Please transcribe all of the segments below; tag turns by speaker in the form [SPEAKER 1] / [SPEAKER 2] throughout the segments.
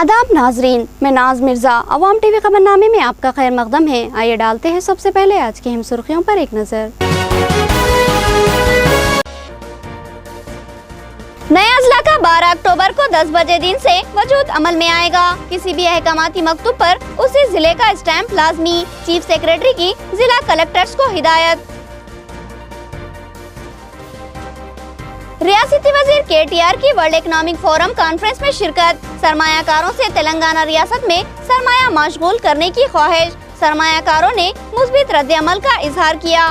[SPEAKER 1] आदाब नाजरीन, मैं नाज मिर्ज़ा अवाम टीवी खबरनामे में आपका खैर मकदम है। आइए डालते हैं सबसे पहले आज की अहम सुर्खियों पर एक नज़र। नया अजला का 12 अक्टूबर को 10 बजे दिन से वजूद अमल में आएगा। किसी भी अहकामाती मकतूब पर उसी जिले का स्टैंप लाजमी। चीफ सेक्रेटरी की जिला कलेक्टर्स को हिदायत। रियासती वजीर KTR की वर्ल्ड इकोनॉमिक फोरम कॉन्फ्रेंस में शिरकत। सरमायाकारों से तेलंगाना रियासत में सरमाया मशगूल करने की ख्वाहिश। सरमायाकारों ने मुस्बित रद्द-ए-अमल का इजहार किया।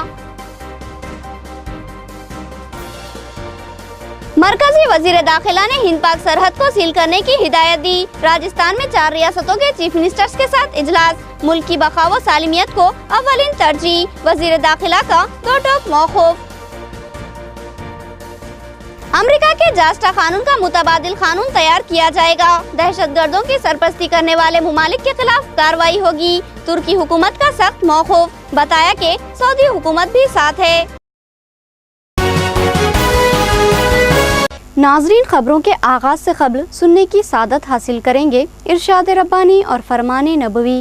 [SPEAKER 1] मरकजी वजीर दाखिला ने हिंद पाक सरहद को सील करने की हिदायत दी। राजस्थान में 4 रियासतों के चीफ मिनिस्टर्स के साथ इजलास। मुल्क की बका व सालिमियत को अव्वलीन तरजीह। वजीर दाखिला का 2 टोक मौकूफ। अमेरिका के जास्टा कानून का मुतबादिल कानून तैयार किया जाएगा। दहशतगर्दों की सरपरस्ती करने वाले मुमालिक के खिलाफ कार्रवाई होगी। तुर्की हुकूमत का सख्त मौकूफ। बताया कि सऊदी हुकूमत भी साथ है। नाजरीन, खबरों के आगाज से कबल सुनने की सादत हासिल करेंगे इरशाद रब्बानी और फरमान नबवी।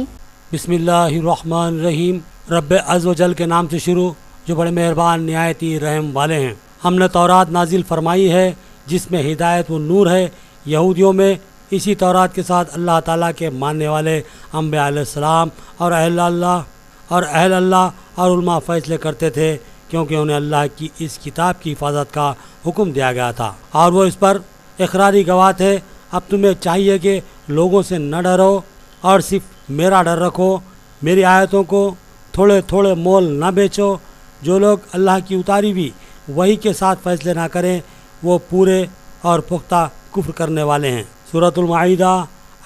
[SPEAKER 2] बिस्मिल्लाहिर्रहमानिर्रहीम। रब्बे अज़्ज़ व जल के नाम से शुरू जो बड़े मेहरबान निहायती रहम वाले हैं। हमने तौरात नाजिल फरमाई है जिसमें हिदायत व नूर है। यहूदियों में इसी तौरात के साथ अल्लाह ताला के मानने वाले अंबिया अलैहिस्सलाम और अहल अल्लाह और उलमा फैसले करते थे, क्योंकि उन्हें अल्लाह की इस किताब की हिफाजत का हुक्म दिया गया था और वो इस पर इकरारी गवाह थे। अब तुम्हें चाहिए कि लोगों से न डरो और सिर्फ मेरा डर रखो। मेरी आयतों को थोड़े थोड़े मोल न बेचो। जो लोग अल्लाह की उतारी भी वही के साथ फैसले ना करें वो पूरे और पुख्ता कुफ्र करने वाले हैं। सूरतुल माइदा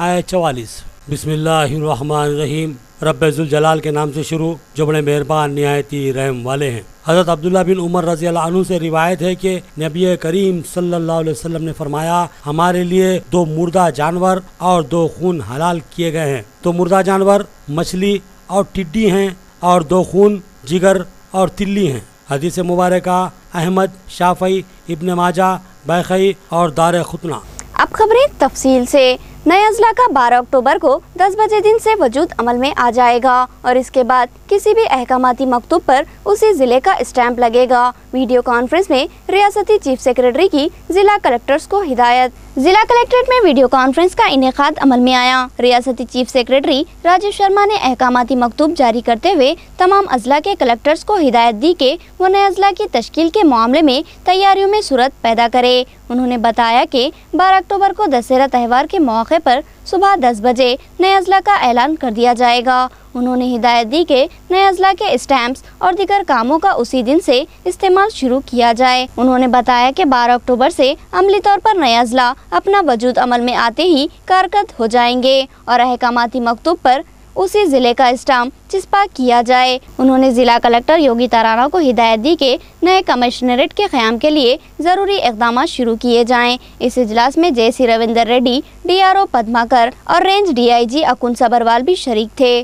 [SPEAKER 2] आयत 44। बिस्मिल्लाहिर्रहमानिर्रहीम। रब्बे ज़ुल जलाल के नाम से शुरू जो बड़े मेहरबान निहायती रहम वाले हैं। हज़रत अब्दुल्ला बिन उमर रज़ी अल्लाह अन्हु से रिवायत है कि नबी करीम सल्लल्लाहु अलैहि वसल्लम ने फरमाया, हमारे लिए 2 मुर्दा जानवर और 2 खून हलाल किए गए हैं। तो मुर्दा जानवर मछली और टिड्डी हैं और 2 खून जिगर और तिल्ली हैं। हदीस मुबारका अहमद, शाफई, इब्न माजा, बैखई और दार खुतना।
[SPEAKER 1] अब खबरें तफसील से। नया अजला का 12 अक्टूबर को 10 बजे दिन से वजूद अमल में आ जाएगा और इसके बाद किसी भी अहकामाती मकतूब पर उसी जिले का स्टैंप लगेगा। वीडियो कॉन्फ्रेंस में रियासती चीफ सेक्रेटरी की जिला कलेक्टर्स को हिदायत। जिला कलेक्ट्रेट में वीडियो कॉन्फ्रेंस का इनेकाद अमल में आया। रियासती चीफ सेक्रेटरी राजीव शर्मा ने अहकामाती मकतूब जारी करते हुए तमाम अजला के कलेक्टर्स को हिदायत दी कि वो नए अजला की तश्कील के मामले में तैयारियों में सूरत पैदा करे। उन्होंने बताया कि 12 अक्टूबर को दशहरा त्यौहार के मौके पर सुबह 10 बजे नए अजला का ऐलान कर दिया जाएगा। उन्होंने हिदायत दी कि नए अजला के स्टैंप्स और दीगर कामों का उसी दिन से इस्तेमाल शुरू किया जाए। उन्होंने बताया कि 12 अक्टूबर से अमली तौर पर नया अजला अपना वजूद अमल में आते ही कारकर्द हो जाएंगे और अहकामाती मकतूब पर उसी जिले का स्टाम्प चिस्पा किया जाए। उन्होंने जिला कलेक्टर योगी ताराना को हिदायत दी कि नए कमिश्नरेट के क़याम के लिए ज़रूरी इक़दाम शुरू किए जाएं। इस इजलास में JC रविंदर रेड्डी, DRO पद्माकर और रेंज DIG अकुन सबरवाल भी शरीक थे।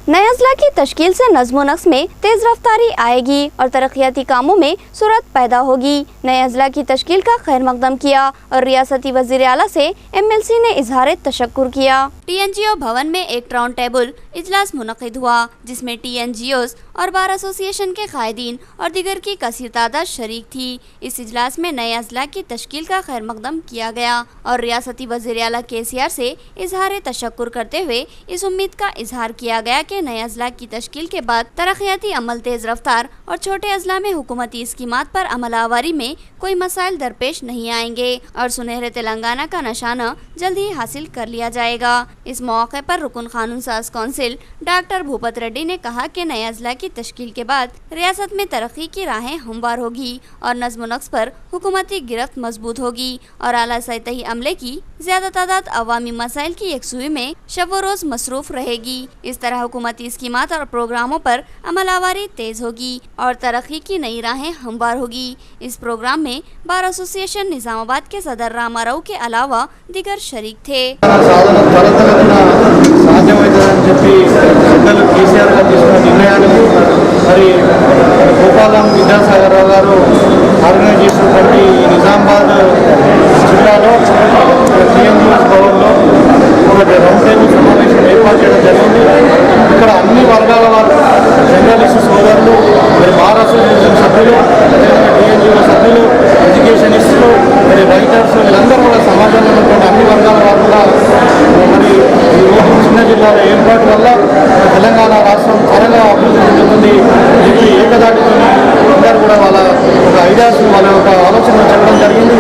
[SPEAKER 1] नए अजला की तश्कील से नज़्म नक्श में तेज रफ्तारी आएगी और तरक्याती कामों में सूरत पैदा होगी। नए अजला की तश्कील का खैर मकदम किया और रियासती वज़ीर आला से MLC ने इजहार तशक्कुर किया। TNGO भवन में एक राउंड टेबल इजलास मुनक़िद हुआ जिसमें TNGOs और बार एसोसिएशन के कायदीन और दिगर की कसीर तादाद शरीक थी। इस इजलास में नए अजला की तश्कील का खैर मकदम किया गया और रियासती वज़ीर आला KCR से इजहार तशक्कुर करते हुए इस उम्मीद का इजहार किया गया कि नए अजला की तश्कील के बाद तरक्याती अमल तेज रफ्तार और छोटे अजला में हुकूमती स्कीमात पर अमल आवारी में कोई मसाइल दरपेश नहीं आएंगे और सुनहरे तेलंगाना का निशाना जल्द ही हासिल कर लिया जाएगा। इस मौके पर रुकन कानून साज कौंसिल डॉक्टर भूपत रेड्डी ने कहा कि नए अजला की तश्कील के बाद रियासत में तरक्की की राहें हमवार होगी और नज़्म नक्श पर हुकूमती गिरफ्त मजबूत होगी और आला सतही अमले की ज्यादा तादाद अवामी मसाइल की यकसुई में शब रोज मसरूफ रहेगी। इस तरह हुकूमती स्कीमात और प्रोग्रामों पर अमल आवारी तेज होगी और तरक्की की नई राहें हमवार होगी। इस प्रोग्राम में बार एसोसिएशन निजामाबाद के सदर रामाराव के अलावा दीगर शरीक थे।
[SPEAKER 3] నిజామాబాద్ జిల్లాలో టీఎంయూఎస్ భవన్లో ఒక రౌండ్ టేబుల్ సమావేశం ఏర్పాటు చేయడం జరిగింది। ఇక్కడ అన్ని వర్గాల వారు, జర్నలిస్టు సోదరులు, మరి బార్ అసోసియేషన్ సభ్యులు, టీఎంయూఎస్ సభ్యులు, ఎడ్యుకేషనిస్టులు, మరి రైటర్స్, వీళ్ళందరూ కూడా సమాజంలో ఉన్నటువంటి అన్ని వర్గాల వారు కూడా మరి ఈరోజు చిన్న జిల్లాల ఏర్పాటు వల్ల తెలంగాణ రాష్ట్రం త్వరగా అభివృద్ధి చెందుతుంది, ఇది ఏకదాటితో అందరూ కూడా వాళ్ళ ఒక ఐడియాస్, వాళ్ళ ఒక ఆలోచన చెప్పడం జరిగింది।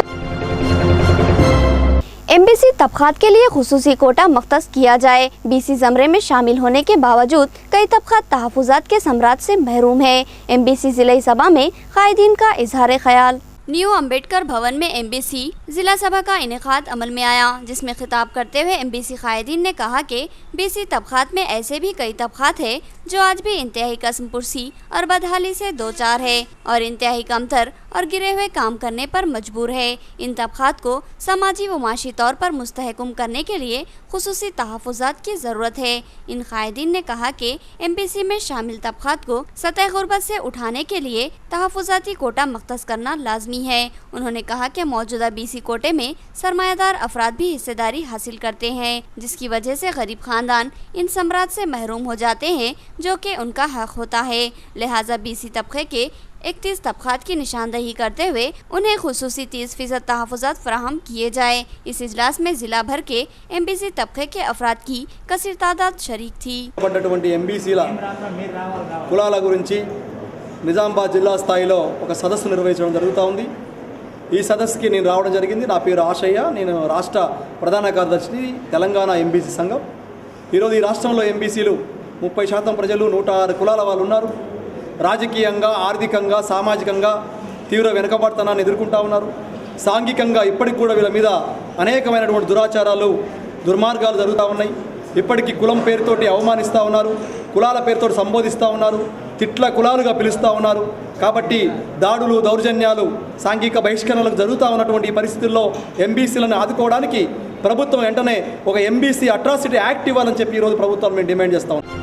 [SPEAKER 1] एमबीसी तबकात के लिए खुसूसी कोटा मख्तस किया जाए। बीसी ज़मरे में शामिल होने के बावजूद कई तबकात तहफ़्फ़ुज़ात के सम्राट से महरूम है। एमबीसी ज़िला सभा में कायदीन का इजहार ख्याल। न्यू अम्बेडकर भवन में एमबीसी जिला सभा का इनेकाद अमल में आया, जिसमें खिताब करते हुए एमबीसी कायदीन ने कहा कि बीसी तबकात में ऐसे भी कई तबकात है जो आज भी इंतहाई कसम पुरसी और बदहाली से दो चार है और इंतहाई कमतर और गिरे हुए काम करने पर मजबूर है। इन तबकात को समाजी व माशी तौर पर मुस्तहकम करने के लिए खुसूसी तहफ़्फ़ुज़ात की ज़रूरत है। इन कायदीन ने कहा कि एमबीसी में शामिल तबकात को सतह गुर्बत से उठाने के लिए तहफ़्फ़ुज़ाती कोटा मख्तस करना लाजमी है। उन्होंने कहा कि मौजूदा बीसी कोटे में सरमायादार अफराद भी हिस्सेदारी हासिल करते हैं, जिसकी वजह से गरीब खानदान इन सम्राट से महरूम हो जाते हैं, जो कि उनका हक होता है। लिहाजा बीसी तबके के 31 तबकात की निशानदही करते हुए उन्हें खुसूसी 30% तहफ़्फ़ुज़ात फराहम किए जाए। इस इजलास में जिला भर के एमबीसी तबके के अफराद की कसीर तादाद शरीक थी।
[SPEAKER 4] ఎంబీసీల కులాల గురించి నిజామాబాద్ జిల్లా స్థాయిలో ఒక సదస్సు నిర్వహించడం జరుగుతూ ఉంది। ఈ సదస్సుకి నేను రావడం జరిగింది। నా పేరు ఆశయ్య, నేను రాష్ట్ర ప్రధాన కార్యదర్శి తెలంగాణ ఎంబీసీ సంఘం। ఈరోజు ఈ రాష్ట్రంలో ఎంబీసీలు 30% ప్రజలు, 106 కులాల వాళ్ళు ఉన్నారు। రాజకీయంగా, ఆర్థికంగా, సామాజికంగా తీవ్ర వెనుకబడతనాన్ని ఎదుర్కొంటూ ఉన్నారు। సాంఘికంగా ఇప్పటికి కూడా వీళ్ళ మీద అనేకమైనటువంటి దురాచారాలు, దుర్మార్గాలు జరుగుతూ ఉన్నాయి। ఇప్పటికీ కులం పేరుతోటి అవమానిస్తూ ఉన్నారు, కులాల పేరుతో సంబోధిస్తూ ఉన్నారు, తిట్ల కులాలుగా పిలుస్తూ ఉన్నారు। కాబట్టి దాడులు, దౌర్జన్యాలు, సాంఘిక బహిష్కరణలకు జరుగుతూ ఉన్నటువంటి ఈ పరిస్థితుల్లో ఎంబీసీలను ఆదుకోవడానికి ప్రభుత్వం వెంటనే ఒక ఎంబీసీ అట్రాసిటీ యాక్ట్ ఇవ్వాలని చెప్పి ఈరోజు ప్రభుత్వం మేము డిమాండ్ చేస్తా ఉన్నాం।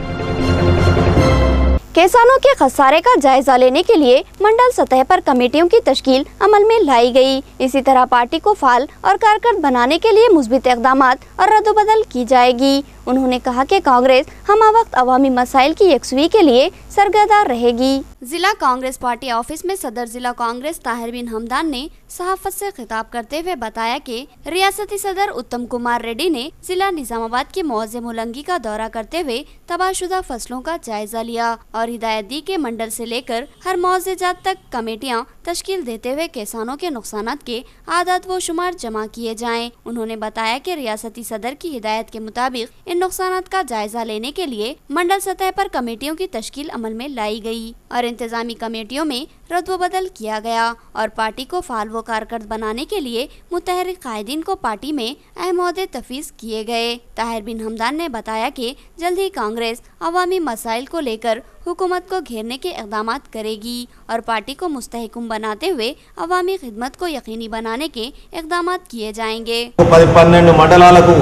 [SPEAKER 1] किसानों के खसारे का जायजा लेने के लिए मंडल सतह पर कमेटियों की तश्कील अमल में लाई गई। इसी तरह पार्टी को फाल और कारगर बनाने के लिए मुस्बित इक़दामात और रद्दबदल की जाएगी। उन्होंने कहा कि कांग्रेस हमा वक्त अवामी मसाइल की यकसुई के लिए सरगर्दा रहेगी। जिला कांग्रेस पार्टी ऑफिस में सदर जिला कांग्रेस ताहिर बिन हमदान ने सहाफत से खिताब करते हुए बताया कि रियासती सदर उत्तम कुमार रेड्डी ने जिला निजामाबाद के मौज़े मुलंगी का दौरा करते हुए तबाहशुदा फसलों का जायजा लिया और हिदायत दी के मंडल से लेकर हर मौज़े जात तक कमेटियां तश्कील देते हुए किसानों के नुकसानात के आदाद व शुमार जमा किए जाएं। उन्होंने बताया कि रियासती सदर की हिदायत के मुताबिक इन नुकसानात का जायजा लेने के लिए मंडल सतह पर कमेटियों की तश्कील अमल में लाई गई और इंतजामी कमेटियों में रद्द-व-बदल किया गया और पार्टी को फाल व कारगर बनाने के लिए मुतहर्रिक कायदीन को पार्टी में अहम ओहदे तफवीज़ किए गए। ताहिर बिन हमदान ने बताया कि जल्द ही कांग्रेस अवामी मसाइल को लेकर हुकूमत को घेरने के इक़दामात करेगी और पार्टी को मुस्तहकम बनाते हुए अवामी खिदमत को यकीनी बनाने के इक़दामात किए जाएंगे।
[SPEAKER 5] 10-12 మండలాలకు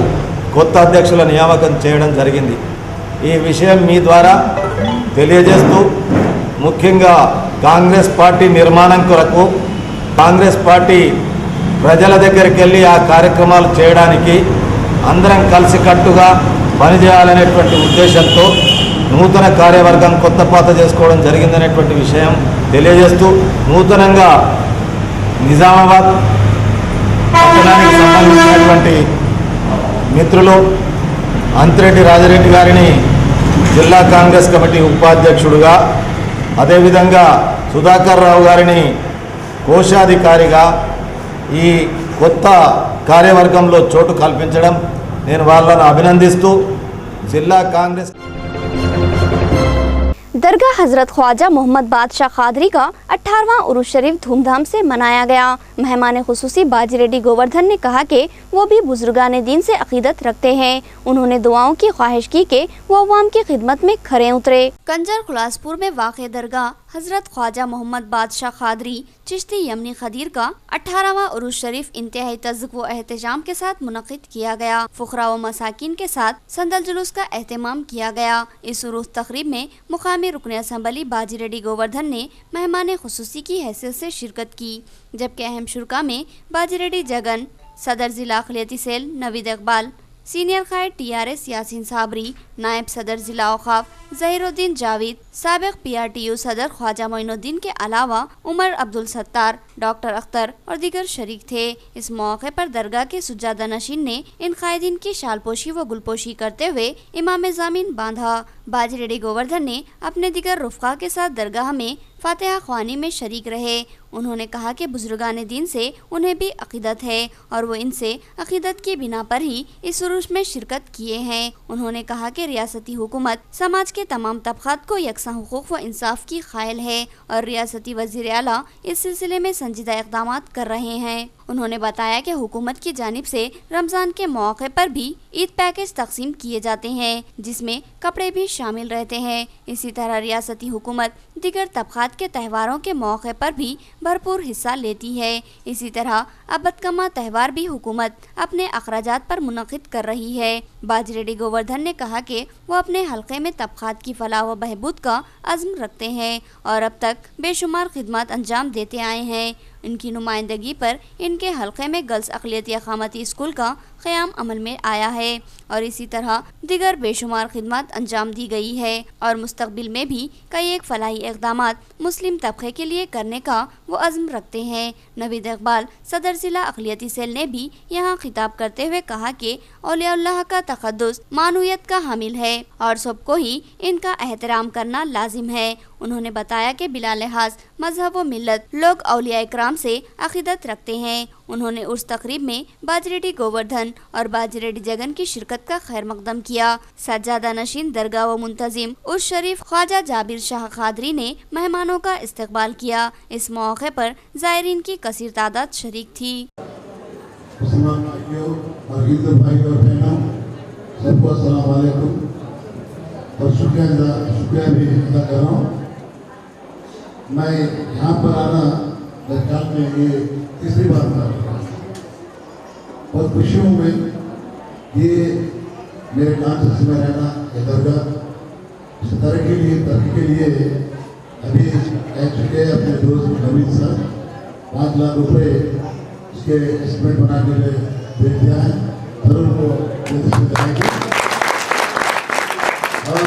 [SPEAKER 5] కొత్త అధ్యక్షుల నియామకం చేయడం జరిగింది। ఈ విషయం మీ ద్వారా తెలియజేస్తూ ముఖ్యంగా కాంగ్రెస్ పార్టీ నిర్మాణం కొరకు కాంగ్రెస్ పార్టీ ప్రజల దగ్గరికి వెళ్ళి ఆ కార్యక్రమాలు చేయడానికి అందరం కలిసికట్టుగా పనిచేయాలనేటువంటి ఉద్దేశంతో నూతన కార్యవర్గం కొత్త పాత చేసుకోవడం జరిగిందనేటువంటి విషయం తెలియజేస్తూ నూతనంగా నిజామాబాద్ పట్టణానికి సంబంధించినటువంటి మిత్రులు అంతిరెడ్డి రాజరెడ్డి గారిని జిల్లా కాంగ్రెస్ కమిటీ ఉపాధ్యక్షుడిగా, అదేవిధంగా సుధాకర్ రావు గారిని కోశాధికారిగా ఈ కొత్త కార్యవర్గంలో చోటు కల్పించడం నేను వాళ్ళను అభినందిస్తూ జిల్లా కాంగ్రెస్
[SPEAKER 1] दरगाह हजरत ख्वाजा मोहम्मद बादशाह कादरी का 18वां उरूस शरीफ धूमधाम से मनाया गया। मेहमान खुसूसी बाजी रेड्डी गोवर्धन ने कहा कि वो भी बुजुर्गान दीन से अकीदत रखते हैं। उन्होंने दुआओं की ख्वाहिश की कि वो अवाम की खिदमत में खरे उतरे। कंजर खुलासपुर में वाक़ दरगाह हजरत ख्वाजा मोहम्मद बादशाह कादरी चिश्ती यमनी खदीर का 18वां उरूस शरीफ इंतहाई तज़्क़ व एहतजाम के साथ मुनक़िद किया गया। फ़ुक़रा व मसाकिन के साथ संदल जुलूस का एहतमाम किया गया। इस उरूस तक़रीब में मुक़ामी रुकन असम्बली बाजी रेड्डी गोवर्धन ने मेहमान खुसूसी की हैसियत से शिरकत की, जबकि अहम शुरका में बाजी रेड्डी जगन, सदर ज़िला अक़लियती सेल नवीद इकबाल, सीनियर कायद TRS यासीन साबरी, नायब सदर ज़िला औक़ाफ़ ज़हीरुद्दीन जावेद, साबिक़ PRTU सदर ख्वाजा मोइनुद्दीन के अलावा उमर अब्दुल सत्तार, डॉक्टर अख्तर और दीगर शरीक थे। इस मौके पर दरगाह के सुजादा नशीन ने इन कायदीन की शालपोशी व गुलपोशी करते हुए इमाम ज़ामीन बांधा। बाजी रेड्डी गोवर्धन ने अपने दीगर रुफ़क़ा के साथ दरगाह में फातिहा ख्वानी में शरीक रहे। उन्होंने कहा कि बुजुर्गान दीन से उन्हें भी अक़ीदत है और वो इनसे अक़ीदत की बिना पर ही इस उरूस में शिरकत किए हैं। उन्होंने कहा कि रियासती हुकूमत समाज के तमाम तबक़ात को यकसा हुकूक़ व इंसाफ की क़ाइल है और रियासती वज़ीर आला इस सिलसिले में संजीदा इक़दामात कर रहे हैं। उन्होंने बताया कि हुकूमत की जानिब से रमज़ान के मौके पर भी ईद पैकेज तकसीम किए जाते हैं, जिसमें कपड़े भी शामिल रहते हैं। इसी तरह रियासती हुकूमत दीगर तबक़ात के त्योहारों के मौके पर भी भरपूर हिस्सा लेती है। इसी तरह अबदकमा त्यौहार भी हुकूमत अपने अखराजात पर मुनक़िद कर रही है। बाजी रेड्डी गोवर्धन ने कहा कि वो अपने हल्के में तबक़ात की फलाह व बहबूद का अज़्म रखते हैं और अब तक बेशुमार खिदमत अंजाम देते आए हैं। इनकी नुमाइंदगी पर इनके हल्के में गर्ल्स अक़लियती अक़ामती स्कूल का क़याम अमल में आया है और इसी तरह दीगर बेशुमार खिदमत अंजाम दी गई है और मुस्तक़बिल में भी कई एक फलाही इक़दामात मुस्लिम तबक़े के लिए करने का वो अज़्म रखते हैं। नवीद इकबाल सदर ज़िला अक़लियती सेल ने भी यहाँ खिताब करते हुए कहा कि औलिया का तक़द्दुस मानूयत का हामिल है और सबको ही इनका एहतराम करना लाजिम है। उन्होंने बताया कि बिला लिहाज मजहब व मिल्लत लोग औलिया इकराम से अक़ीदत रखते हैं। उन्होंने उस तकरीब में बाजी रेड्डी गोवर्धन और बाजी रेड्डी जगन की शिरकत का खैर मकदम किया। सज्जादा नशीन दरगाह व मुंतजिम उस शरीफ ख्वाजा जाबिर शाह कादरी ने मेहमानों का इस्तकबाल किया। इस मौके पर ज़ायरीन की कसीर तादाद शरीक थी।
[SPEAKER 3] सबको अस्सलाम वालेकुम और शुक्रिया भी अदा कर रहा हूँ। मैं यहाँ पर आना दरगाह में ये तीसरी बार था। बहुत खुशी हूँ मैं ये मेरे काम से में रहना ये दरगाह इस तरक्की के लिए अभी कह चुके अपने दोस्त नवीद साहब 5 लाख रुपये इसके एस्टिमेट बनाने के लिए भेज दिया है और उनको बताएंगे। और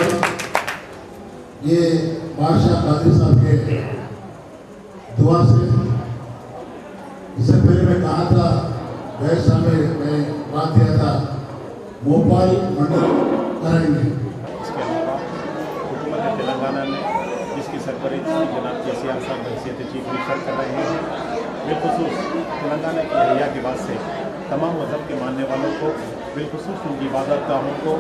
[SPEAKER 3] ये बादशाह कादरी साहब के दुआ से इससे पहले मैं कहा था गैर सामने मैं बात किया था भोपाल मंडल करेंगे।
[SPEAKER 6] इसके अलावा हुकूमत तेलंगाना ने जिसकी सरपरस्ती जनाब KCR साहब हैसियत चीफ मिनिस्टर कर रहे हैं, बिलखुसूस तेलंगाना की अहिया के बाद से तमाम मज़हब के मानने वालों को बिलखुसूस उनकी इबादत गाहों को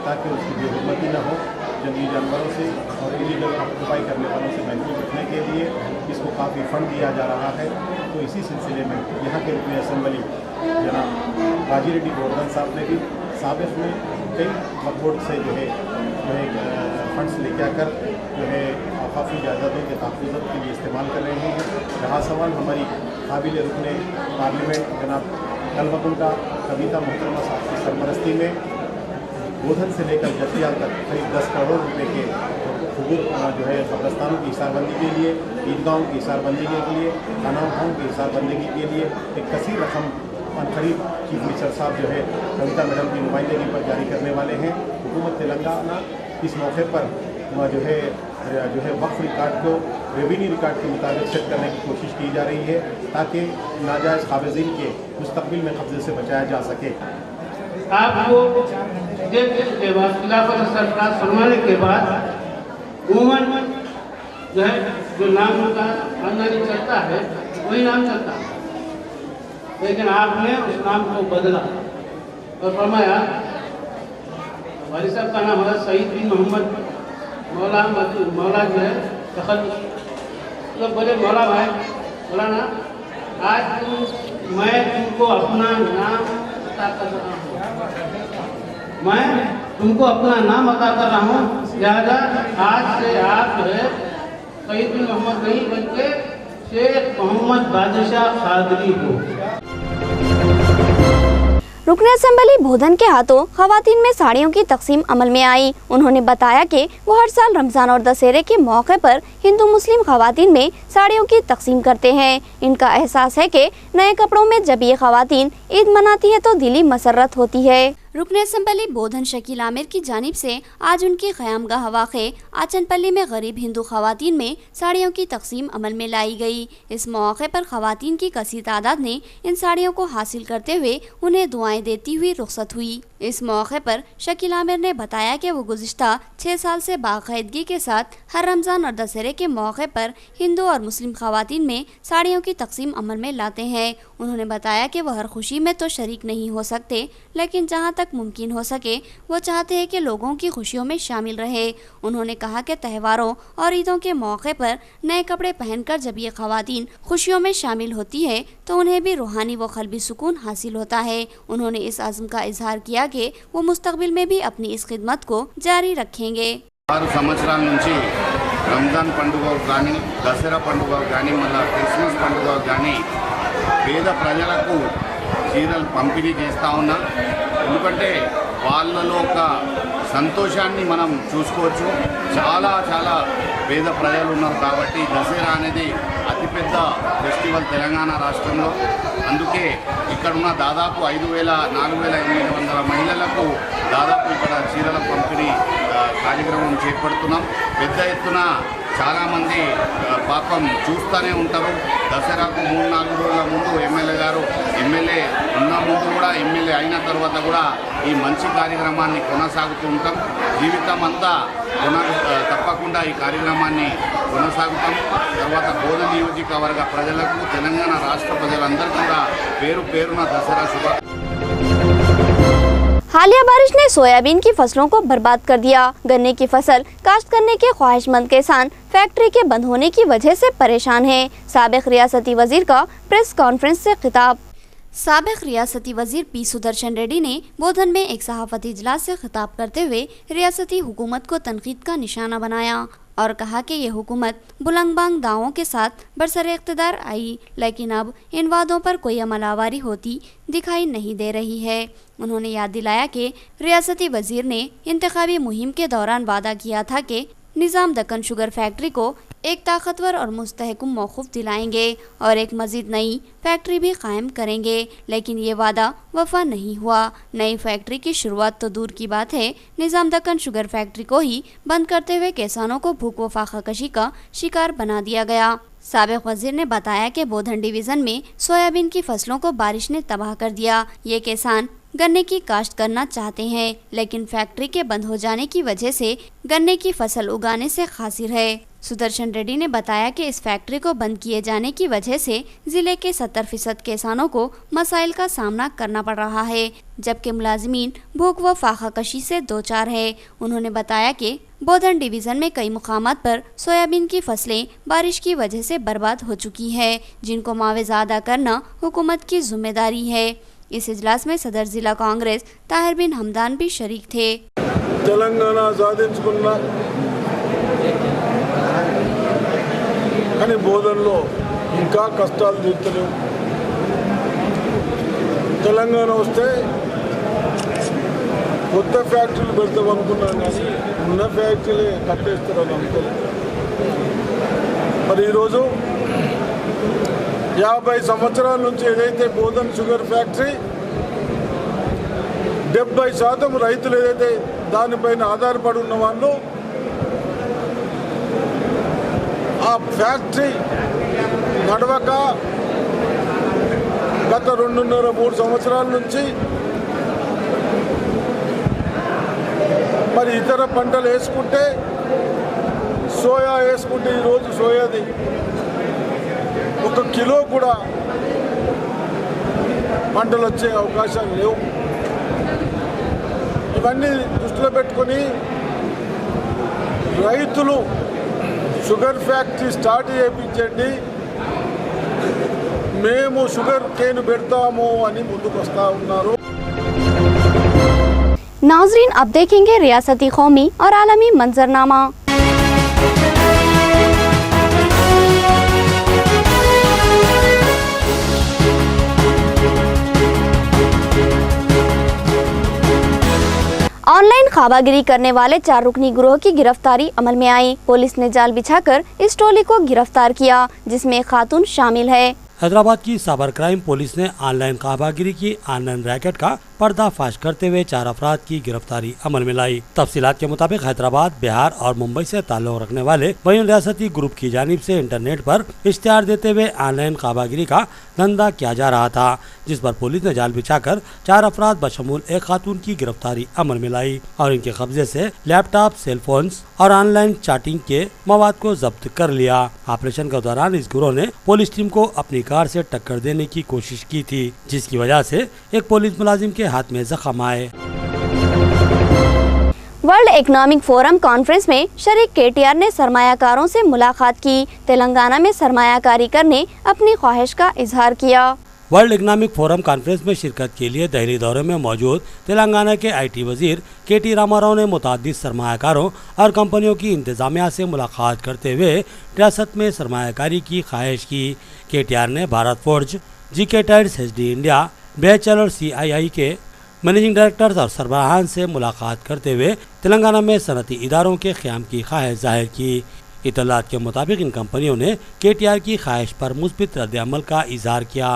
[SPEAKER 6] ताकि उसकी बेहुरमती न हो, जंगली जानवरों से और इलीगल ऑक्यूपाई करने वालों से महफूज रखने के लिए इसको काफ़ी फ़ंड दिया जा रहा है। तो इसी सिलसिले में यहाँ के रुकन असम्बली जनाब बाजी रेड्डी गोवर्धन साहब ने भी साबिक़ में कई वक्फ से जो है फंड्स लेके आकर जो है काफ़ी जायदादों के तहफ़्फ़ुज़ के लिए इस्तेमाल कर रहे हैं। रहा सवाल हमारी काबिल रुकन पार्लियामेंट जनाब कलवकुल का कविता मोहतरमा साहब की सरपरस्ती में गोधन से लेकर जटिया तक करीब 10 करोड़ रुपए के जो है कब्रस्तानों की इसारबंदी के लिए, ईदगाहों की इसारबंदी के लिए, खानाओं की इसारबंदी के लिए एक कसीर रकम करीब चीफ मिनिस्टर साहब जो है कविता मैडम की नुमाइंदगी पर जारी करने वाले हैं। हुकूमत तेलंगाना इस मौके पर जो है वक्फ रिकॉर्ड को रेवेन्यू रिकॉर्ड के मुताबिक सेट करने की कोशिश की जा रही है ताकि नाजायज़ काबिज़ीन के मुस्तक़बिल में कब्ज़े से बचाया जा सके।
[SPEAKER 7] आपको के बाद खिलाफत सरफराज फरमाने के बाद उमूमन जो है जो नाम उनका खानदानी चलता है वही नाम चलता है, लेकिन आपने उस नाम को बदला और फरमाया वाली साहब का नाम है सईद बिन मोहम्मद मौला जो है तो बोले मौला भाई बोला ना आज मैं तुमको अपना नाम अता कर रहा हूँ, मैं तुमको अपना नाम अता कर रहा हूँ, लिहाजा आज से आप जो है सईद मोहम्मद नहीं बल्कि शेख मोहम्मद बादशाह कादरी हो।
[SPEAKER 1] रुकन असेंबली बोधन के हाथों खवातीन में साड़ियों की तकसीम अमल में आई। उन्होंने बताया कि वो हर साल रमज़ान और दशहरे के मौके पर हिंदू मुस्लिम खवातीन में साड़ियों की तकसीम करते हैं। इनका एहसास है कि नए कपड़ों में जब ये खवातीन ईद मनाती है तो दिली मसरत होती है। रुकन असेंबली बोधन शकील आमिर की जानिब से आज उनकी क़यामगाह वाक़े आचनपल्ली में गरीब हिंदू खवातीन में साड़ियों की तकसीम अमल में लाई गई। इस मौके पर खवातीन की कसीर तादाद ने इन साड़ियों को हासिल करते हुए उन्हें दुआएं देती हुई रुखसत हुई। इस मौके पर शकील आमिर ने बताया कि वो गुज़िश्ता 6 साल से बाकायदगी के साथ हर रमज़ान और दशहरे के मौके पर हिंदू और मुस्लिम खवातीन में साड़ियों की तकसीम अमल में लाते हैं। उन्होंने बताया कि वह हर खुशी में तो शरीक नहीं हो सकते, लेकिन जहां तक मुमकिन हो सके वो चाहते हैं कि लोगों की खुशियों में शामिल रहे। उन्होंने कहा कि त्योहारों और ईदों के मौके पर नए कपड़े पहनकर जब ये खवातीन खुशियों में शामिल होती है तो उन्हें भी रूहानी व क़ल्बी सुकून हासिल होता है। उन्होंने इस आज़म का इजहार किया कि वो मुस्तक़बिल में भी अपनी इस खिदमत को जारी रखेंगे।
[SPEAKER 8] 6 సంవత్సరాల నుంచి రంజాన్ పండుగ కానీ దసరా పండుగ కానీ మళ్ళీ క్రిస్మస్ పండుగ కానీ పేద ప్రజలకు చీరలు పంపిణీ చేస్తూ ఉన్నా। ఎందుకంటే వాళ్ళలో ఒక సంతోషాన్ని మనం చూసుకోవచ్చు। చాలా చాలా పేద ప్రజలు ఉన్నారు కాబట్టి దసరా అనేది అతిపెద్ద ఫెస్టివల్ తెలంగాణ రాష్ట్రంలో। అందుకే ఇక్కడ ఉన్న దాదాపు 4,800 మహిళలకు దాదాపు ఇక్కడ చీరల పంపిణీ కార్యక్రమం చేపడుతున్నాం। పెద్ద ఎత్తున చాలామంది పాపం చూస్తూనే ఉంటారు। దసరాకు 3-4 రోజుల ముందు ఎమ్మెల్యే గారు ఎమ్మెల్యే ఉన్న ముందు కూడా ఎమ్మెల్యే అయిన తర్వాత కూడా ఈ మంచి కార్యక్రమాన్ని కొనసాగుతూ ఉంటాం। జీవితం అంతా తప్పకుండా ఈ కార్యక్రమాన్ని కొనసాగుతాం। తర్వాత బోధన నియోజకవర్గ ప్రజలకు తెలంగాణ రాష్ట్ర ప్రజలందరూ కూడా పేరు పేరున దసరా
[SPEAKER 1] हालिया बारिश ने सोयाबीन की फसलों को बर्बाद कर दिया। गन्ने की फसल काश्त करने के ख्वाहिशमंद किसान फैक्ट्री के बंद होने की वजह से परेशान हैं। साबिक रियासती वजीर का प्रेस कॉन्फ्रेंस से खिताब। साबिक रियासती वजीर पी सुदर्शन रेड्डी ने बोधन में एक सहाफती इजलास से खिताब करते हुए रियासती हुकूमत को तनकीद का निशाना बनाया और कहा कि ये हुकूमत बुलंदबांग दावों के साथ बरसरे इक़्तिदार आई, लेकिन अब इन वादों पर कोई अमलावारी होती दिखाई नहीं दे रही है। उन्होंने याद दिलाया कि रियासती वजीर ने इंतखाबी मुहिम के दौरान वादा किया था कि निज़ाम दक्कन शुगर फैक्ट्री को एक ताकतवर और मुस्तहकम मौक़ूफ़ दिलाएंगे और एक मज़ीद नई फैक्ट्री भी कायम करेंगे, लेकिन ये वादा वफा नहीं हुआ। नई फैक्ट्री की शुरुआत तो दूर की बात है, निज़ाम दक्कन शुगर फैक्ट्री को ही बंद करते हुए किसानों को भूख व फाकाकशी का शिकार बना दिया गया। साबिक वजीर ने बताया कि बोधन डिवीज़न में सोयाबीन की फसलों को बारिश ने तबाह कर दिया। ये किसान गन्ने की काश्त करना चाहते हैं, लेकिन फैक्ट्री के बंद हो जाने की वजह से गन्ने की फसल उगाने से खासिर है। सुदर्शन रेड्डी ने बताया कि इस फैक्ट्री को बंद किए जाने की वजह से ज़िले के 70% किसानों को मसाइल का सामना करना पड़ रहा है, जबकि मुलाजिमीन भूख व फाकाकशी से दो चार है। उन्होंने बताया कि बोधन डिवीज़न में कई मुकामात पर सोयाबीन की फसलें बारिश की वजह से बर्बाद हो चुकी है, जिनको मुआवजा अदा करना हुकूमत की जिम्मेदारी है। इस इजलास में सदर ज़िला कांग्रेस ताहिर बिन हमदान भी शरीक थे।
[SPEAKER 3] తెలంగాణ సాధించుకున్న కానీ బోధనలో ఇంకా కష్టాలు తీర్చలేవు। తెలంగాణ వస్తే కొత్త ఫ్యాక్టరీలు పెడతాం అనుకున్నాం, కానీ ఉన్న ఫ్యాక్టరీలే కట్టేస్తారని అనుకోలేదు। మరి ఈరోజు 50 సంవత్సరాల నుంచి ఏదైతే బోధన్ షుగర్ ఫ్యాక్టరీ 70% రైతులు ఏదైతే దానిపైన ఆధారపడి ఉన్న వాళ్ళు ఆ ఫ్యాక్టరీ నడవక గత 2.5-3 సంవత్సరాల నుంచి మరి ఇతర పంటలు వేసుకుంటే సోయా వేసుకుంటే ఈరోజు సోయాది 1 కిలో కూడా పంటలు వచ్చే అవకాశాలు లేవు। ఇవన్నీ దృష్టిలో పెట్టుకొని రైతులు షుగర్ ఫ్యాక్టరీ స్టార్ట్ చేయించండి, మేము షుగర్ కేన్ పెడతాము అని ముందుకు వస్తూ ఉన్నారు.
[SPEAKER 1] नाज़रीन, अब देखेंगे रियासती, कौमी और आलमी मंजरनामा। ऑनलाइन खाबागिरी करने वाले 4 रुकनी गिरोह की गिरफ्तारी अमल में आई। पुलिस ने जाल बिछाकर इस टोली को गिरफ्तार किया, जिसमें एक खातून शामिल है।
[SPEAKER 2] हैदराबाद की साइबर क्राइम पुलिस ने ऑनलाइन खाबागिरी की ऑनलाइन रैकेट का पर्दाफाश करते हुए 4 अफराद की गिरफ्तारी अमल में लाई। तफसीलात के मुताबिक हैदराबाद, बिहार और मुंबई से ताल्लुक रखने वाले बैन रियासती ग्रुप की जानिब से इंटरनेट पर इश्तिहार देते हुए ऑनलाइन खाबागिरी का धंधा किया जा रहा था, जिस पर पुलिस ने जाल बिछाकर 4 अफराद बशमूल एक खातून की गिरफ्तारी अमल में लाई और इनके कब्जे से लैपटॉप, सेलफोन्स और ऑनलाइन चैटिंग के मवाद को जब्त कर लिया। ऑपरेशन के दौरान इस गिरोह ने पुलिस टीम को अपनी कार से टक्कर देने की कोशिश की थी, जिसकी वजह से एक पुलिस मुलाजिम के हाथ में जख्म आए।
[SPEAKER 1] वर्ल्ड इकोनॉमिक फोरम कॉन्फ्रेंस में शरीक KTR ने सरमायाकारों से मुलाकात की। तेलंगाना में सरमायाकारी करने अपनी ख्वाहिश का इजहार किया।
[SPEAKER 2] वर्ल्ड इकोनॉमिक फोरम कॉन्फ्रेंस में शिरकत के लिए दिल्ली दौरे में मौजूद तेलंगाना के IT वजीर KT रामाराव ने मुतादिद सरमायाकारों और कंपनियों की इंतजामिया से मुलाकात करते हुए रियासत में सरमायाकारी की ख्वाहिश की। KTR ने Bharat forge, GK tides, HD India, BHL और CII के मैनेजिंग डायरेक्टर्स और सरबराहान से मुलाकात करते हुए तेलंगाना में सनती इदारों के क़याम की ख्वाहिश जाहिर की। इतलात के मुताबिक इन कंपनियों ने KTR की ख्वाहिश पर मुस्बित रद्द-ए-अमल का इजहार किया।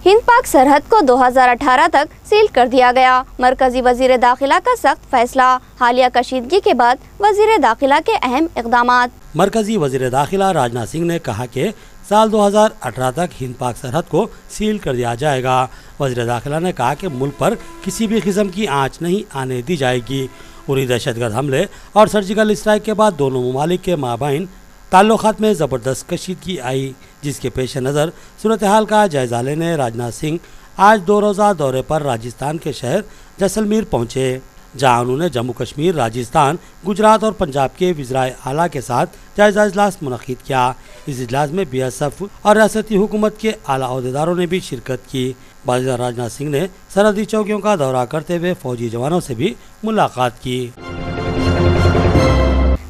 [SPEAKER 1] हिंद पाक सरहद को 2018 तक सील कर दिया गया। मरकजी वजीर दाखिला का सख्त फैसला। हालिया कशीदगी के बाद वजीर दाखिला के अहम इक़दामात।
[SPEAKER 2] मरकजी वजीर दाखिला राजनाथ सिंह ने कहा कि साल 2018 तक हिंद पाक सरहद को सील कर दिया जाएगा। वजीर दाखिला ने कहा कि मुल्क पर किसी भी किस्म की आँच नहीं आने दी जाएगी। उरी दहशतगर्द हमले और सर्जिकल स्ट्राइक के बाद दोनों ममालिक के माबैन ताल्लुकात में ज़बरदस्त कशीदगी आई, जिसके पेश नज़र सूरत हाल का जायज़ा लेने राजनाथ सिंह आज 2 रोज़ा दौरे पर राजस्थान के शहर जैसलमेर पहुँचे, जहाँ उन्होंने जम्मू कश्मीर, राजस्थान, गुजरात और पंजाब के वज़ीराए आला के साथ जायज़ा इजलास मुनक़िद किया। इस इजलास में BSF और रियासती हुकूमत के आला अहदेदारों ने भी शिरकत की। बाज़ राजनाथ सिंह ने सरहदी चौकियों का दौरा करते हुए फौजी जवानों से भी मुलाकात की।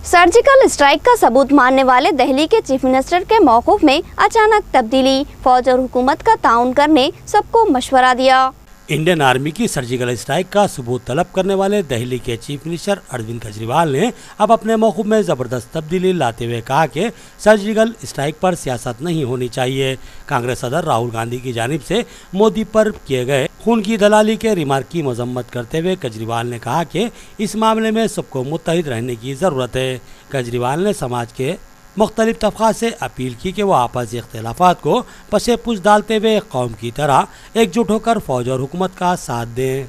[SPEAKER 1] सर्जिकल स्ट्राइक का सबूत मानने वाले दिल्ली के चीफ मिनिस्टर के मौक़िफ़ में अचानक तब्दीली। फौज और हुकूमत का ताउन करने सबको मशवरा दिया।
[SPEAKER 2] इंडियन आर्मी की सर्जिकल स्ट्राइक का सबूत तलब करने वाले दिल्ली के चीफ मिनिस्टर अरविंद केजरीवाल ने अब अपने मौक़िफ़ में ज़बरदस्त तब्दीली लाते हुए कहा कि सर्जिकल स्ट्राइक पर सियासत नहीं होनी चाहिए। कांग्रेस सदर राहुल गांधी की जानिब से मोदी पर किए गए खून की दलाली के रिमार्क की मजम्मत करते हुए केजरीवाल ने कहा कि इस मामले में सबको मुत्तहिद रहने की ज़रूरत है। केजरीवाल ने समाज के मुख्तलिफ तबक़ात से अपील की कि वो आपसी इख्तिलाफ़ात को पसे पुश डालते हुए कौम की तरह एकजुट होकर फौज और हुकूमत का साथ दें।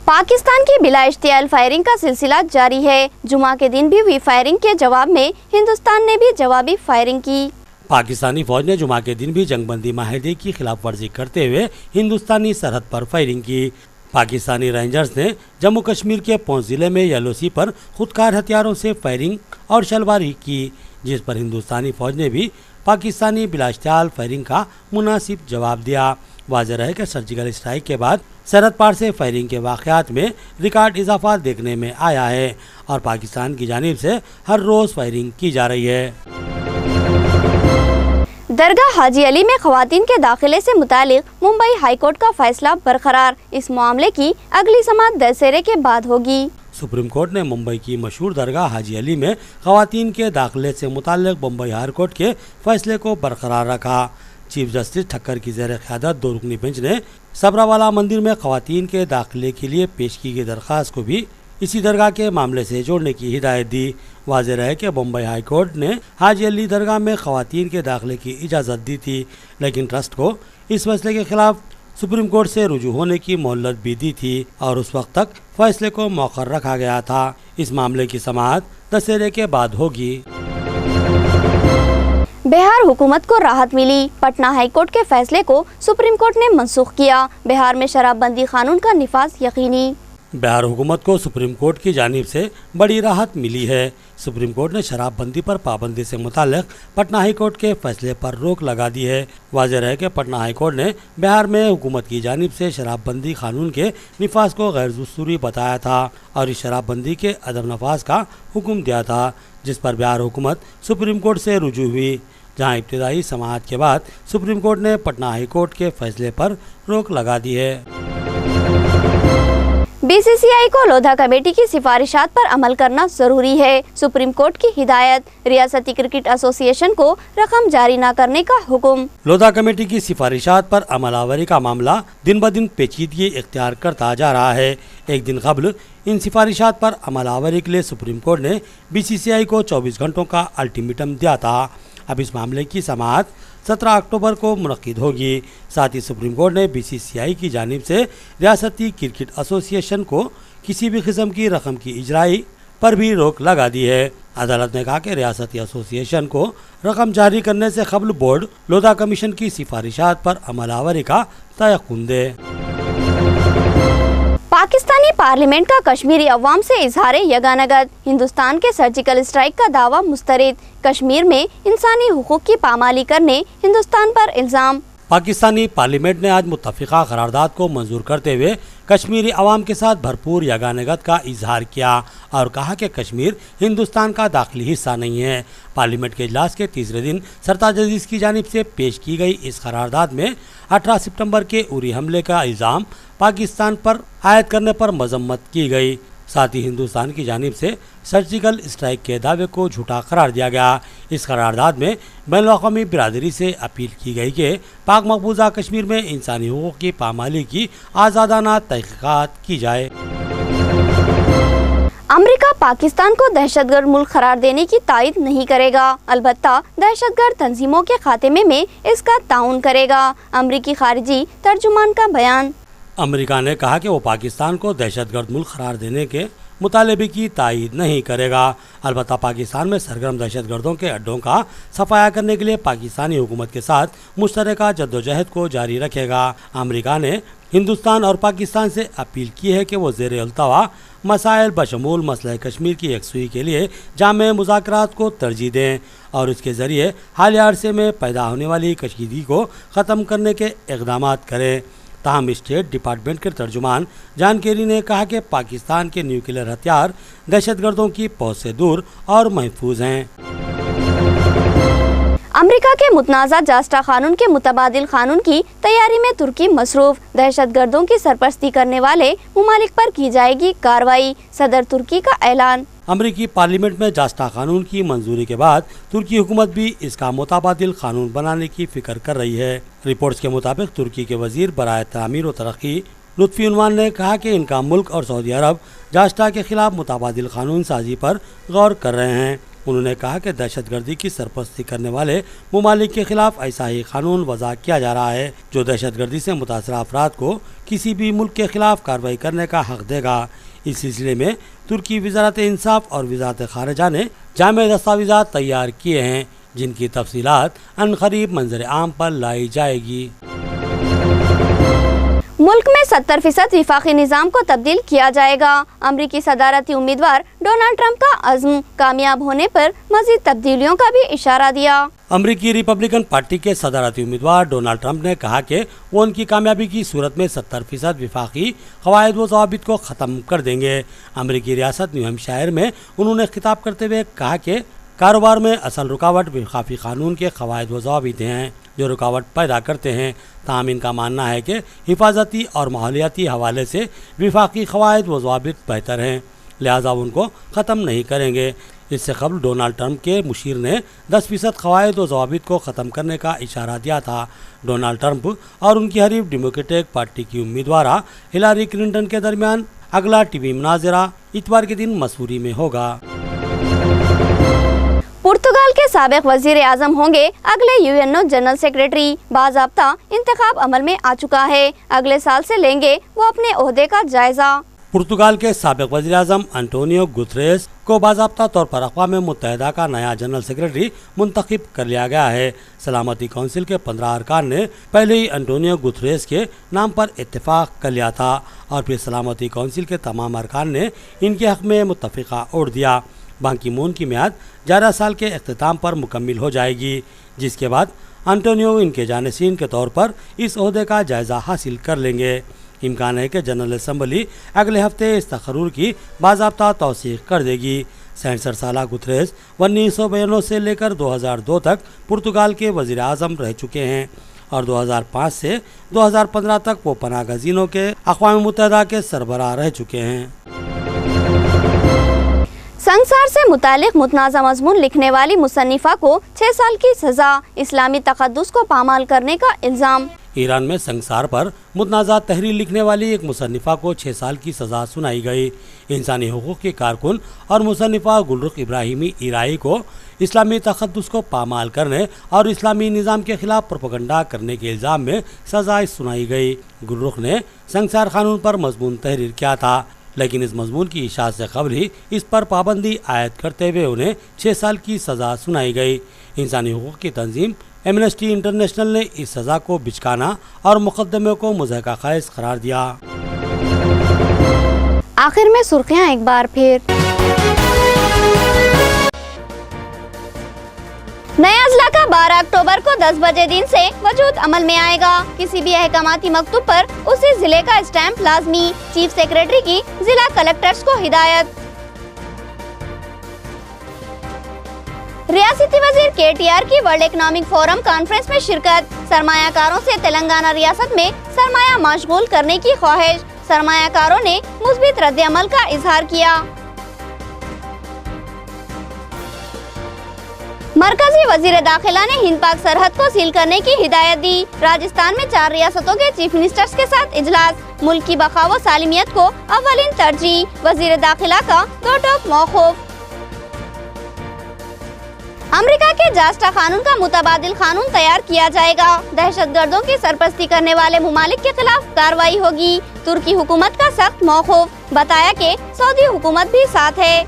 [SPEAKER 1] पाकिस्तान की बिला इश्तियाल फायरिंग का सिलसिला जारी है। जुमा के दिन भी हुई फायरिंग के जवाब में हिंदुस्तान ने भी जवाबी फायरिंग की।
[SPEAKER 2] पाकिस्तानी फौज ने जुमा के दिन भी जंगबंदी माहिदे की खिलाफ वर्जी करते हुए हिंदुस्तानी सरहद पर फायरिंग की। पाकिस्तानी रेंजर्स ने जम्मू कश्मीर के पौंछ ज़िले में YLOC पर खुदकार हथियारों से फायरिंग और शलबारी की, जिस पर हिंदुस्तानी फौज ने भी पाकिस्तानी बिलाश्ताल फायरिंग का मुनासिब जवाब दिया। वाज़ेह है कि सर्जिकल स्ट्राइक के बाद सरहद पार से फायरिंग के वाक़यात में रिकॉर्ड इजाफा देखने में आया है और पाकिस्तान की जानिब से हर रोज़ फायरिंग की जा रही है।
[SPEAKER 1] दरगाह हाजी अली में ख़वातीन के दाखिले से मुतालिक मुंबई हाई कोर्ट का फैसला बरकरार। इस मामले की अगली समाअत दशहरे के बाद होगी।
[SPEAKER 2] सुप्रीम कोर्ट ने मुंबई की मशहूर दरगाह हाजी अली में ख़वातीन के दाखिले से मुताल्लिक़ मुंबई हाई कोर्ट के फैसले को बरकरार रखा। चीफ जस्टिस ठक्कर की ज़ेर क़यादत 2 रुकनी बेंच ने सबरावाला मंदिर में ख़वातीन के दाखिले के लिए पेश की गई दरख्वास्त को भी इसी दरगाह के मामले से जोड़ने की हिदायत दी। वाज़ेह है कि मुंबई हाई कोर्ट ने हाजी अली दरगाह में ख़वातीन के दाखिले की इजाज़त दी थी, लेकिन ट्रस्ट को इस फैसले के खिलाफ सुप्रीम कोर्ट से रुजू होने की मोहलत भी दी थी और उस वक्त तक फैसले को मौखर रखा गया था। इस मामले की समाअत दशहरे के बाद होगी।
[SPEAKER 1] बिहार हुकूमत को राहत मिली। पटना हाई कोर्ट के फैसले को सुप्रीम कोर्ट ने मनसूख किया। बिहार में शराबबंदी कानून का निफाज यकीनी।
[SPEAKER 2] बिहार हुकूमत को सुप्रीम कोर्ट की जानिब से बड़ी राहत मिली है। सुप्रीम कोर्ट ने शराबबंदी पर पाबंदी से मुताल्लिक पटना हाई कोर्ट के फैसले पर रोक लगा दी है। वाज़ेह है कि पटना हाई कोर्ट ने बिहार में हुकूमत की जानिब से शराबबंदी कानून के निफाज को गैर दस्तूरी बताया था और इस शराबबंदी के अदम नफाज का हुक्म दिया था, जिस पर बिहार हुकूमत सुप्रीम कोर्ट से रुजू हुई, जहां इब्तिदाई समाअत के बाद सुप्रीम कोर्ट ने पटना हाई कोर्ट के फैसले पर रोक लगा दी है।
[SPEAKER 1] बीसीसीआई को लोधा कमेटी की सिफारिशात पर अमल करना जरूरी है। सुप्रीम कोर्ट की हिदायत, रियासती क्रिकेट एसोसिएशन को रकम जारी न करने का हुक्म।
[SPEAKER 2] लोधा कमेटी की सिफारिशात पर अमलावरी का मामला दिन ब दिन पेचीदगी इख्तियार करता जा रहा है। एक दिन कबल इन सिफारिशात पर अमलावरी के लिए सुप्रीम कोर्ट ने बीसीसीआई को 24 घंटों का अल्टीमेटम दिया था। अब इस मामले की समाअत 17 अक्टूबर को मुनक्किद होगी। साथ ही सुप्रीम कोर्ट ने बीसीसीआई की जानिब से रियासती क्रिकेट एसोसिएशन को किसी भी किस्म की रकम की इजराई पर भी रोक लगा दी है। अदालत ने कहा कि रियासती एसोसिएशन को रकम जारी करने से कबल बोर्ड लोधा कमीशन की सिफारिशात पर अमलावरी का तयक्कुन दे।
[SPEAKER 1] पाकिस्तानी पार्लियामेंट का कश्मीरी अवाम से इजहार यगानगत, हिंदुस्तान के सर्जिकल स्ट्राइक का दावा मुस्तरद, कश्मीर में इंसानी हुकूक की पामाली करने हिंदुस्तान पर इल्ज़ाम।
[SPEAKER 2] पाकिस्तानी पार्लियामेंट ने आज मुत्तफ़िका करारदाद को मंजूर करते हुए कश्मीरी अवाम के साथ भरपूर यगानगत का इजहार किया और कहा कि कश्मीर हिंदुस्तान का दाखिली हिस्सा नहीं है। पार्लियामेंट के इजलास के तीसरे दिन सरताज अजीज़ की जानिब से पेश की गई इस करारदाद में 18 सितंबर के उरी हमले का इल्ज़ाम पाकिस्तान पर आयद करने पर मजम्मत की गई। साथ ही हिंदुस्तान की जानिब से सर्जिकल स्ट्राइक के दावे को झूठा करार दिया गया। इस करारदाद में बैनुल-अक़वामी बिरादरी से अपील की गई कि पाक मकबूजा कश्मीर में इंसानी हुकूक की पामाली की आज़ादाना तहक़ीक़ात की जाए।
[SPEAKER 1] अमेरिका पाकिस्तान को दहशतगर्द मुल्क करार देने की तायद नहीं करेगा, अलबत्ता दहशतगर्द तंजीमों के खात्मे में इसका ताउन करेगा। अमरीकी खारिजी तर्जुमान का बयान।
[SPEAKER 2] अमेरिका ने कहा कि वो पाकिस्तान को दहशतगर्द मुल्क करार देने के मुतालबे की तायद नहीं करेगा, अलबत्ता पाकिस्तान में सरगर्म दहशतगर्दों के अड्डों का सफाया करने के लिए पाकिस्तानी हुकूमत के साथ मुश्तरका जद्दोजहद को जारी रखेगा। अमेरिका ने हिंदुस्तान और पाकिस्तान से अपील की है कि वो ज़ेर अल्तवा मसाइल बशमूल मसला कश्मीर की यकसुई के लिए जामे मुज़ाकरात को तरजीह दें और इसके ज़रिए हालिया अरसे में पैदा होने वाली कशीदगी को ख़त्म करने के इक़दाम करें। ताहम स्टेट डिपार्टमेंट के तर्जुमान जॉन केरी ने कहा कि पाकिस्तान के न्यूक्लियर हथियार दहशतगर्दों की पहुंच से दूर और महफूज हैं।
[SPEAKER 1] अमेरिका के मुतनाज़ा जास्टा कानून के मुतबादिल कानून की तैयारी में तुर्की मसरूफ, दहशतगर्दों की सरपरस्ती करने वाले मुमालिक पर की जाएगी कार्रवाई, सदर तुर्की का ऐलान।
[SPEAKER 2] अमरीकी पार्लियामेंट में जास्टा कानून की मंजूरी के बाद तुर्की हुकूमत भी इसका मुतबादिल कानून बनाने की फिक्र कर रही है। रिपोर्ट्स के मुताबिक तुर्की के वजीर बराए तामीर व तरक्की लुत्फ़ी उन्वान ने कहा कि इनका मुल्क और सऊदी अरब जास्टा के खिलाफ मुतबादिल कानून साजी पर गौर कर रहे हैं। उन्होंने कहा कि दहशतगर्दी की सरपरस्ती करने वाले मुमालिक के खिलाफ ऐसा ही कानून वज़ा किया जा रहा है जो दहशतगर्दी से मुतासरा अफराद को किसी भी मुल्क के खिलाफ कार्रवाई करने का हक देगा। इस सिलसिले में तुर्की वज़ारत इंसाफ और वज़ारत ख़ारिजा ने जामे दस्तावेज़ात तैयार किए हैं जिनकी तफसीलात अनक़रीब मंजर आम पर लाई जाएगी।
[SPEAKER 1] मुल्क में 70% विफाकी निज़ाम को तब्दील किया जाएगा। अमरीकी सदारती उम्मीदवार डोनाल्ड ट्रंप का अज़्म, कामयाब होने पर मज़ीद तब्दीलियों का भी इशारा दिया।
[SPEAKER 2] अमरीकी रिपब्लिकन पार्टी के सदारती उम्मीदवार डोनाल्ड ट्रंप ने कहा कि वो उनकी कामयाबी की सूरत में 70% विफाकी क़वायद व ज़वाबित को ख़त्म कर देंगे। अमरीकी रियासत न्यू हैम्पशायर में उन्होंने खिताब करते हुए कहा कि कारोबार में असल रुकावट विफाकी कानून के क़वायद व ज़वाबित हैं जो रुकावट पैदा करते हैं। ताहम इनका मानना है कि हिफाजती और माहौलियाती हवाले से विफाकी क़वायद व ज़वाबित बेहतर हैं, लिहाजा उनको ख़त्म नहीं करेंगे। इससे कबल डोनाल्ड ट्रंप के मुशीर ने 10% क़वायद व ज़वाबित को ख़त्म करने का इशारा दिया था। डोनाल्ड ट्रंप और उनकी हरीफ डेमोक्रेटिक पार्टी की उम्मीदवार हिलारी क्लिंटन के दरमियान अगला टीवी मुनाज़रा इतवार के दिन मसूरी में होगा।
[SPEAKER 1] पुर्तगाल के साबिक वजीर आज़म होंगे अगले यूएनओ जनरल सेक्रेटरी, बाज़ाब्ता इंतखाब अमल में आ चुका है, अगले साल से लेंगे वो अपने ओहदे का जायजा।
[SPEAKER 2] पुर्तगाल के साबिक वज़ीर आज़म एंटोनियो गुतरेस को बाज़ाब्ता तौर पर अक़वाम मुत्तहिदा का नया जनरल सेक्रेटरी मुंतखब कर लिया गया है। सलामती कौंसिल के 15 अरकान ने पहले ही एंटोनियो गुतरेस के नाम पर इत्तेफाक कर लिया था और फिर सलामती कौंसिल के तमाम अरकान ने इनके हक़ में मुत्तफ़िक़ा ओढ़ दिया। बान की मून की मियाद 11 साल के अख्तिताम पर मुकम्मिल हो जाएगी, जिसके बाद एंटोनियो इनके जानिसीन के तौर पर इस ओहदे का जायज़ा हासिल कर लेंगे। इम्कान है कि जनरल असम्बली अगले हफ्ते इस तकर्रुर की बाज़ाब्ता तौसीक़ कर देगी। 67 साला गुतरेस 1992 से लेकर 2002 तक पुर्तगाल के वज़ीर आज़म रह चुके हैं और 2005 से 2015 तक वो पनाह गज़ीनों के अक़वाम मुत्तहिदा के सरबराह रह चुके हैं।
[SPEAKER 1] संसार से मुतालिक मुतनाज़ा मज़मून लिखने वाली मुसन्निफ़ा को 6 साल की सज़ा, इस्लामी तक़द्दुस को पामाल करने का इल्ज़ाम।
[SPEAKER 2] ईरान में संसार पर मुतनाज़ा तहरीर लिखने वाली एक मुसन्निफ़ा को 6 साल की सज़ा सुनाई गई। इंसानी हुकूक़ की कारकुन और मुसन्निफ़ा गुलरुख इब्राहिमी ईराई को इस्लामी तक़द्दुस को पामाल करने और इस्लामी निज़ाम के ख़िलाफ़ प्रोपेगेंडा करने के इल्ज़ाम में सज़ा सुनाई गई। गुलरुख ने संसार क़ानून पर मज़मून तहरीर किया था, लेकिन इस मज़मून की इशाअत से कबल ही इस पर पाबंदी आयद करते हुए उन्हें 6 साल की सज़ा सुनाई गई। इंसानी हुकूक़ की तंजीम एमनेस्टी इंटरनेशनल ने इस सज़ा को बिचकाना और मुकदमे को मुज़हका ख़ैज़ करार दिया।
[SPEAKER 1] आखिर में सुर्खियाँ एक बार फिर। नया अज़ला का 12 अक्टूबर को 10 बजे दिन से वजूद अमल में आएगा। किसी भी अहकामाती मकतूब पर उसी जिले का स्टैंप लाजमी, चीफ सेक्रेटरी की जिला कलेक्टर्स को हिदायत। रियासती वजीर KTR की वर्ल्ड इकनॉमिक फोरम कॉन्फ्रेंस में शिरकत। सरमायाकारों से तेलंगाना रियासत में सरमाया मशगूल करने की ख्वाहिश। सरमायाकारों ने मुस्बित रद्द-ए-अमल का इजहार किया। मरकजी वजीर दाखिला ने हिंद पाक सरहद को सील करने की हिदायत दी। राजस्थान में 4 रियासतों के चीफ मिनिस्टर्स के साथ इजलास। मुल्क की बका व सालिमियत को अव्वलीन तरजीह। वजीर दाखिला का 2 टोक मौकूफ। अमेरिका के जास्टा कानून का मुतबादिल कानून तैयार किया जाएगा। दहशतगर्दों की सरपरस्ती करने वाले मुमालिक के खिलाफ कार्रवाई होगी। तुर्की हुकूमत का सख्त मौकूफ। बताया कि सऊदी हुकूमत भी साथ है।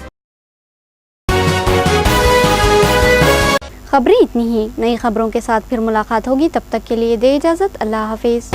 [SPEAKER 1] खबरें इतनी ही। नई खबरों के साथ फिर मुलाकात होगी, तब तक के लिए दे इजाज़त। अल्लाह हाफिज़।